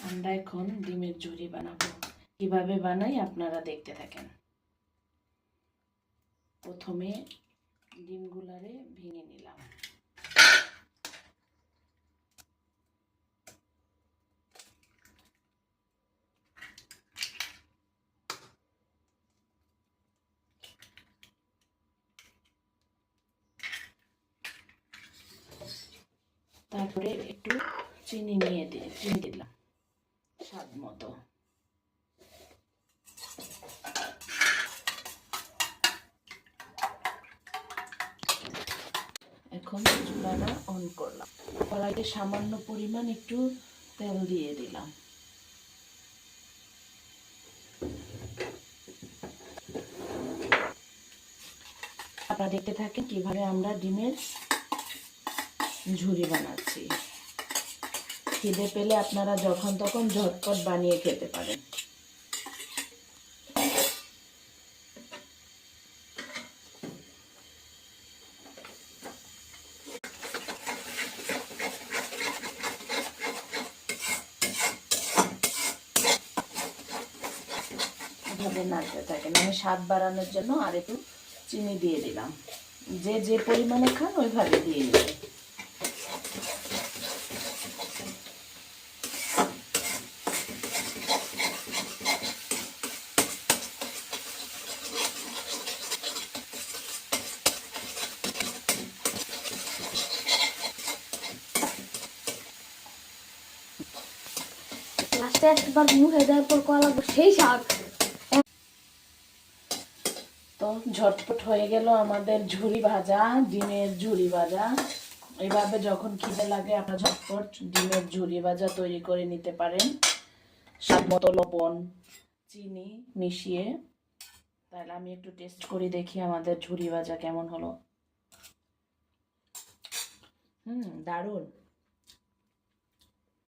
আমরা এখন ডিমের ঝুরি বানাবো। কিভাবে বানাই আপনারা দেখতে থাকেন। প্রথমে ডিমগুলারে ভেঙে নিলাম। তারপরে একটু চিনি দিলাম স্বাদ মতো। এখন চুলাটা অন করলাম। কড়াইতে সামান্য পরিমাণ একটু তেল দিয়ে দিলাম। আপনারা দেখতে থাকেন কিভাবে আমরা ডিমের ঝুরি বানাচ্ছি। খিদে পেলে আপনারা যখন তখন ঝটপট বানিয়ে খেতে পারেন। এভাবে নাড়তে থাকেন। আমি স্বাদ বাড়ানোর জন্য আর একটু চিনি দিয়ে দিলাম। যে যে পরিমাণে খান ওইভাবে দিয়ে নেবেন। লাস্টে একবার মুখে দেওয়ার পর কলা লাগবে সেই শাক। তো ঝটপট হয়ে গেল আমাদের ঝুরি ভাজা, ডিমের ঝুরি ভাজা। এইভাবে যখন খিদে লাগে আপনারা ঝটপট ডিমের ঝুরি ভাজা তৈরি করে নিতে পারেন। স্বাদ মতো লবণ, চিনি মিশিয়ে। তাহলে আমি একটু টেস্ট করে দেখি আমাদের ঝুরি ভাজা কেমন হলো। দারুণ।